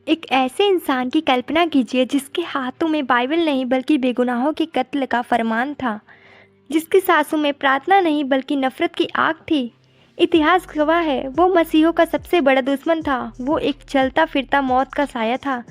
एक ऐसे इंसान की कल्पना कीजिए जिसके हाथों में बाइबल नहीं बल्कि बेगुनाहों के कत्ल का फरमान था, जिसकी सांसों में प्रार्थना नहीं बल्कि नफरत की आग थी। इतिहास गवाह है, वो मसीहों का सबसे बड़ा दुश्मन था। वो एक चलता फिरता मौत का साया था।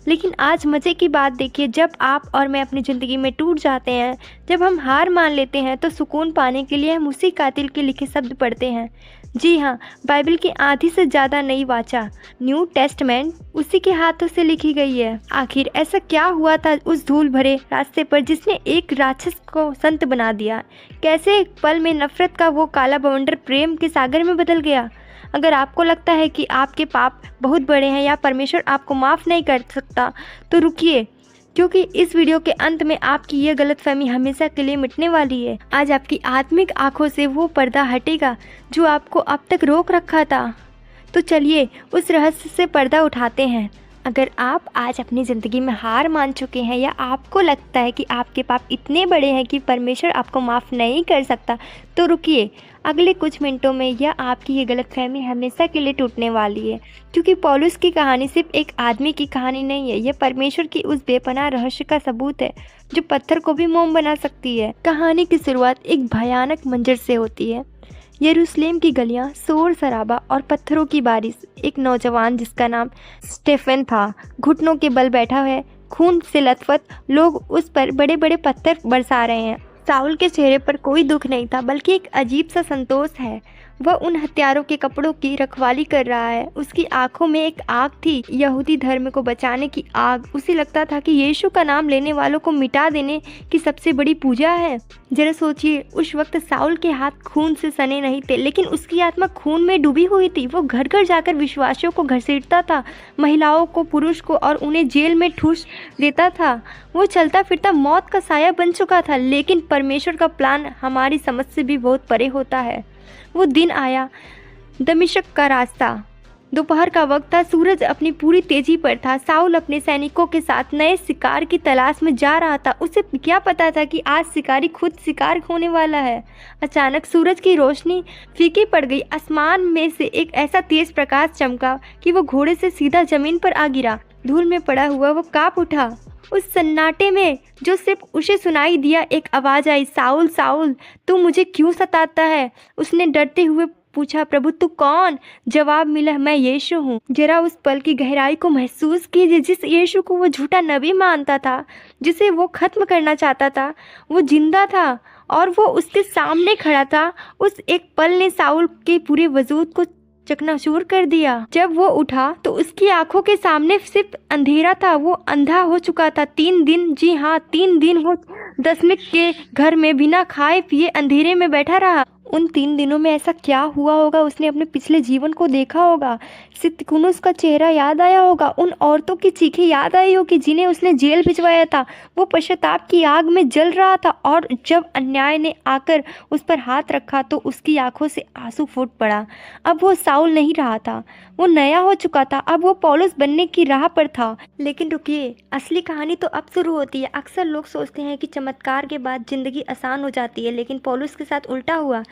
लेकिन आज मज़े की बात देखिए, जब आप और मैं अपनी ज़िंदगी में टूट जाते हैं, जब हम हार मान लेते हैं, तो सुकून पाने के लिए हम उसी कातिल के लिखे शब्द पढ़ते हैं। जी हाँ, बाइबल की आधी से ज़्यादा नई वाचा, न्यू टेस्टमेंट, उसी के हाथों से लिखी गई है। आखिर ऐसा क्या हुआ था उस धूल भरे रास्ते पर जिसने एक राक्षस को संत बना दिया? कैसे एक पल में नफरत का वो काला बवंडर प्रेम के सागर में बदल गया? अगर आपको लगता है कि आपके पाप बहुत बड़े हैं या परमेश्वर आपको माफ़ नहीं कर सकता, तो रुकिए, क्योंकि इस वीडियो के अंत में आपकी ये गलतफहमी हमेशा के लिए मिटने वाली है। आज आपकी आत्मिक आंखों से वो पर्दा हटेगा जो आपको अब तक रोक रखा था। तो चलिए उस रहस्य से पर्दा उठाते हैं। अगर आप आज अपनी ज़िंदगी में हार मान चुके हैं या आपको लगता है कि आपके पाप इतने बड़े हैं कि परमेश्वर आपको माफ़ नहीं कर सकता, तो रुकिए। अगले कुछ मिनटों में यह आपकी ये गलतफहमी हमेशा के लिए टूटने वाली है, क्योंकि पौलुस की कहानी सिर्फ एक आदमी की कहानी नहीं है। यह परमेश्वर की उस बेपनाह रहस्य का सबूत है जो पत्थर को भी मोम बना सकती है। कहानी की शुरुआत एक भयानक मंजर से होती है। यरूशलेम की गलियां, शोर शराबा और पत्थरों की बारिश। एक नौजवान जिसका नाम स्टेफन था, घुटनों के बल बैठा है, खून से लथपथ। लोग उस पर बड़े बड़े पत्थर बरसा रहे हैं। साउल के चेहरे पर कोई दुख नहीं था, बल्कि एक अजीब सा संतोष है। वह उन हत्यारों के कपड़ों की रखवाली कर रहा है। उसकी आंखों में एक आग थी, यहूदी धर्म को बचाने की आग। उसे लगता था कि यीशु का नाम लेने वालों को मिटा देने की सबसे बड़ी पूजा है। जरा सोचिए, उस वक्त साउल के हाथ खून से सने नहीं थे, लेकिन उसकी आत्मा खून में डूबी हुई थी। वो घर घर जाकर विश्वासियों को घसीटता था, महिलाओं को, पुरुष को, और उन्हें जेल में ठूस देता था। वो चलता फिरता मौत का साया बन चुका था। लेकिन परमेश्वर का प्लान हमारी समझ से भी बहुत परे होता है। वो दिन आया, दमिश्क का रास्ता। दोपहर का वक्त था, सूरज अपनी पूरी तेजी पर था। साउल अपने सैनिकों के साथ नए शिकार की तलाश में जा रहा था। उसे क्या पता था कि आज शिकारी खुद शिकार होने वाला है। अचानक सूरज की रोशनी फीकी पड़ गई। आसमान में से एक ऐसा तेज प्रकाश चमका कि वो घोड़े से सीधा जमीन पर आ गिरा। धूल में पड़ा हुआ वो कांप उठा। उस सन्नाटे में जो सिर्फ उसे सुनाई दिया, एक आवाज़ आई, साउल साउल, तू मुझे क्यों सताता है? उसने डरते हुए पूछा, प्रभु तू कौन? जवाब मिला, मैं यीशु हूँ। जरा उस पल की गहराई को महसूस कीजिए। जिस यीशु को वो झूठा नबी मानता था, जिसे वो खत्म करना चाहता था, वो जिंदा था और वो उसके सामने खड़ा था। उस एक पल ने साउल के पूरे वजूद को चकनाचूर कर दिया। जब वो उठा तो उसकी आंखों के सामने सिर्फ अंधेरा था। वो अंधा हो चुका था। 3 दिन, जी हाँ 3 दिन वो दमिश्क के घर में बिना खाए पिए अंधेरे में बैठा रहा। उन 3 दिनों में ऐसा क्या हुआ होगा? उसने अपने पिछले जीवन को देखा होगा। सितकुनुस का चेहरा याद आया होगा। उन औरतों की चीखें याद आई होगी जिन्हें उसने जेल भिजवाया था। वो पश्चाताप की आग में जल रहा था, और जब अन्याय ने आकर उस पर हाथ रखा तो उसकी आंखों से आंसू फूट पड़ा। अब वो साउल नहीं रहा था, वो नया हो चुका था। अब वो पौलुस बनने की राह पर था। लेकिन रुकिए, असली कहानी तो अब शुरू होती है। अक्सर लोग सोचते हैं कि चमत्कार के बाद जिंदगी आसान हो जाती है, लेकिन पौलुस के साथ उल्टा हुआ।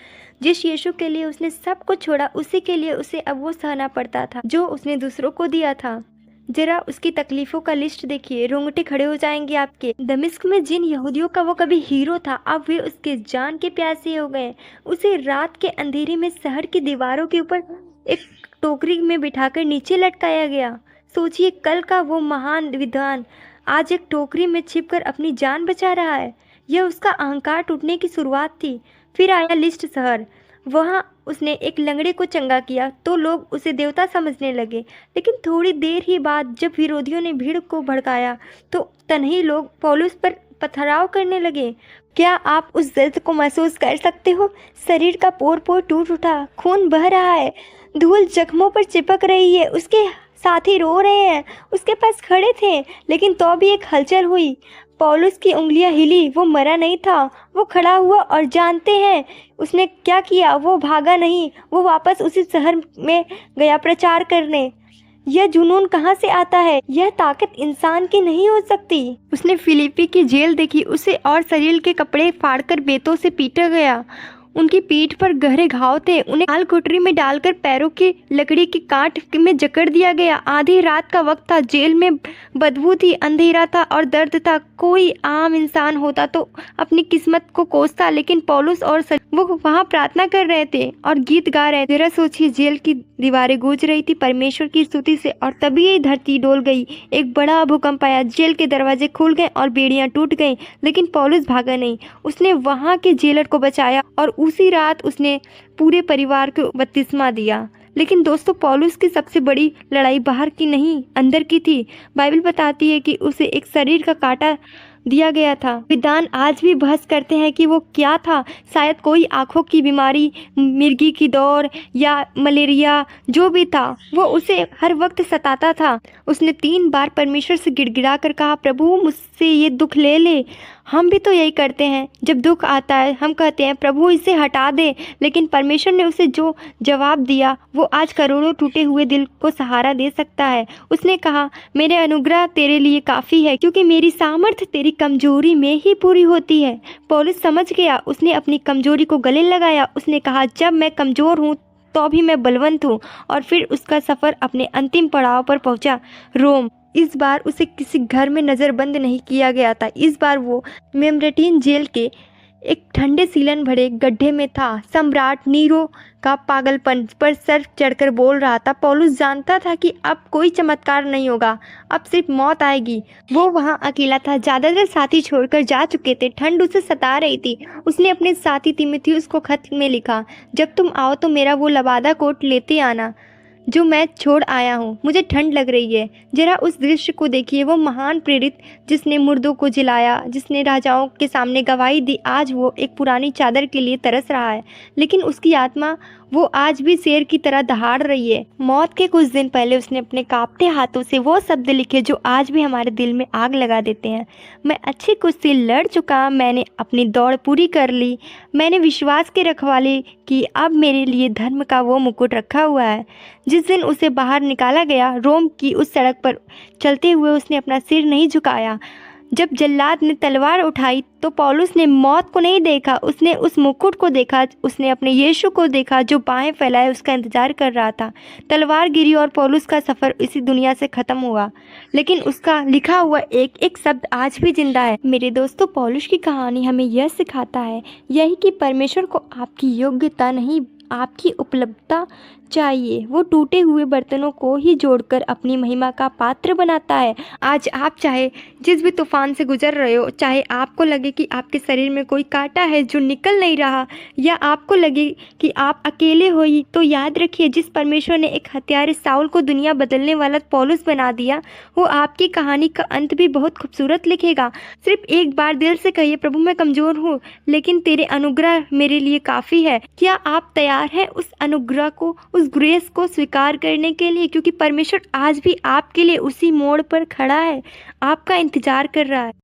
जिस यीशु के लिए उसने सब कुछ छोड़ा, उसी के लिए उसे अब वो सहना पड़ता था जो उसने दूसरों को दिया था। जरा उसकी तकलीफों का लिस्ट देखिए, रोंगटे खड़े हो जाएंगे आपके। दमिश्क में जिन यहूदियों का वो कभी हीरो था, अब वे उसके जान के प्यासे हो गए। उसे रात के अंधेरे में शहर की दीवारों के ऊपर एक टोकरी में बिठाकर नीचे लटकाया गया। सोचिए, कल का वो महान विद्वान आज एक टोकरी में छिपकर अपनी जान बचा रहा है। यह उसका अहंकार टूटने की शुरुआत थी। फिर आया लिस्ट शहर। वहाँ उसने एक लंगड़े को चंगा किया तो लोग उसे देवता समझने लगे। लेकिन थोड़ी देर ही बाद जब विरोधियों ने भीड़ को भड़काया तो तन्ही लोग पौलुस पर पथराव करने लगे। क्या आप उस दर्द को महसूस कर सकते हो? शरीर का पोर पोर टूट उठा, खून बह रहा है, धूल जख्मों पर चिपक रही है। उसके साथी रो रहे हैं। उसके पास खड़े थे, लेकिन तो भी एक हलचल हुई। पौलुस की उंगलियां हिली। वो मरा नहीं था, वो खड़ा हुआ। और जानते हैं उसने क्या किया? वो भागा नहीं, वो वापस उसी शहर में गया प्रचार करने। यह जुनून कहाँ से आता है? यह ताकत इंसान की नहीं हो सकती। उसने फिलिप्पी की जेल देखी, उसे और शरीर के कपड़े फाड़कर बेतों से पीटा गया। उनकी पीठ पर गहरे घाव थे। उन्हें लाल कोठरी में डालकर पैरों की लकड़ी की काट में जकड़ दिया गया। आधी रात का वक्त था, जेल में बदबू थी, अंधेरा था और दर्द था। कोई आम इंसान होता तो अपनी किस्मत को कोसता, लेकिन पौलुस और वो वहाँ प्रार्थना कर रहे थे और गीत गा रहे थे। जरा सोचिए, जेल की दीवारें गूंज रही थी परमेश्वर की स्तुति से, और तभी ये धरती डोल गई। एक बड़ा भूकंप आया, जेल के दरवाजे खुल गए और बेड़ियां टूट गईं। लेकिन पौलुस भागा नहीं, उसने वहाँ के जेलर को बचाया और उसी रात उसने पूरे परिवार को बपतिस्मा दिया। लेकिन दोस्तों, पौलुस की सबसे बड़ी लड़ाई बाहर की नहीं, अंदर की थी। बाइबल बताती है कि उसे एक शरीर का कांटा दिया गया था। विद्वान आज भी बहस करते हैं कि वो क्या था। शायद कोई आंखों की बीमारी, मिर्गी की दौड़ या मलेरिया। जो भी था, वो उसे हर वक्त सताता था। उसने 3 बार परमेश्वर से गिड़गिड़ा कर कहा, प्रभु मुझसे ये दुख ले ले। हम भी तो यही करते हैं। जब दुख आता है हम कहते हैं, प्रभु इसे हटा दे। लेकिन परमेश्वर ने उसे जो जवाब दिया, वो आज करोड़ों टूटे हुए दिल को सहारा दे सकता है। उसने कहा, मेरे अनुग्रह तेरे लिए काफ़ी है, क्योंकि मेरी सामर्थ्य तेरी कमजोरी में ही पूरी होती है। पौलुस समझ गया, उसने अपनी कमजोरी को गले लगाया। उसने कहा, जब मैं कमज़ोर हूँ तो भी मैं बलवंत हूँ। और फिर उसका सफ़र अपने अंतिम पड़ाव पर पहुँचा, रोम। इस बार उसे किसी घर में नज़रबंद नहीं किया गया था। इस बार वो मेम्रेटिन जेल के एक ठंडे सीलन भरे गड्ढे में था। सम्राट नीरो का पागलपन पर सर चढ़कर बोल रहा था। पौलुस जानता था कि अब कोई चमत्कार नहीं होगा, अब सिर्फ मौत आएगी। वो वहाँ अकेला था, ज़्यादातर साथी छोड़कर जा चुके थे। ठंड उसे सता रही थी। उसने अपने साथी तीमुथियुस को खत में लिखा, जब तुम आओ तो मेरा वो लबादा कोट लेते आना जो मैं छोड़ आया हूँ। मुझे ठंड लग रही है। जरा उस दृश्य को देखिए, वो महान प्रेरित जिसने मुर्दों को जिलाया, जिसने राजाओं के सामने गवाही दी, आज वो एक पुरानी चादर के लिए तरस रहा है। लेकिन उसकी आत्मा, वो आज भी शेर की तरह दहाड़ रही है। मौत के कुछ दिन पहले उसने अपने कांपते हाथों से वो शब्द लिखे जो आज भी हमारे दिल में आग लगा देते हैं। मैं अच्छी कुश्ती लड़ चुका, मैंने अपनी दौड़ पूरी कर ली, मैंने विश्वास की रखवाली की, अब मेरे लिए धर्म का वो मुकुट रखा हुआ है। जिस दिन उसे बाहर निकाला गया, रोम की उस सड़क पर चलते हुए उसने अपना सिर नहीं झुकाया। जब जल्लाद ने तलवार उठाई तो पौलुस ने मौत को नहीं देखा, उसने उस मुकुट को देखा। उसने अपने यीशु को देखा जो बाहें फैलाए उसका इंतजार कर रहा था। तलवार गिरी और पौलुस का सफ़र इसी दुनिया से ख़त्म हुआ, लेकिन उसका लिखा हुआ एक एक शब्द आज भी जिंदा है। मेरे दोस्तों, पौलुस की कहानी हमें यह सिखाता है यही कि परमेश्वर को आपकी योग्यता नहीं, आपकी उपलब्धता चाहिए। वो टूटे हुए बर्तनों को ही जोड़कर अपनी महिमा का पात्र बनाता है। आज आप चाहे जिस भी तूफान से गुजर रहे हो, चाहे आपको लगे कि आपके शरीर में कोई कांटा है जो निकल नहीं रहा, या आपको लगे कि आप अकेले हो ही, तो याद रखिए, जिस परमेश्वर ने एक हत्यारे साउल को दुनिया बदलने वाला पौलुस बना दिया, वो आपकी कहानी का अंत भी बहुत खूबसूरत लिखेगा। सिर्फ एक बार दिल से कहिए, प्रभु मैं कमज़ोर हूँ, लेकिन तेरे अनुग्रह मेरे लिए काफ़ी है। क्या आप तैयार हैं उस अनुग्रह को, उस ग्रेस को स्वीकार करने के लिए? क्योंकि परमेश्वर आज भी आपके लिए उसी मोड़ पर खड़ा है, आपका इंतजार कर रहा है।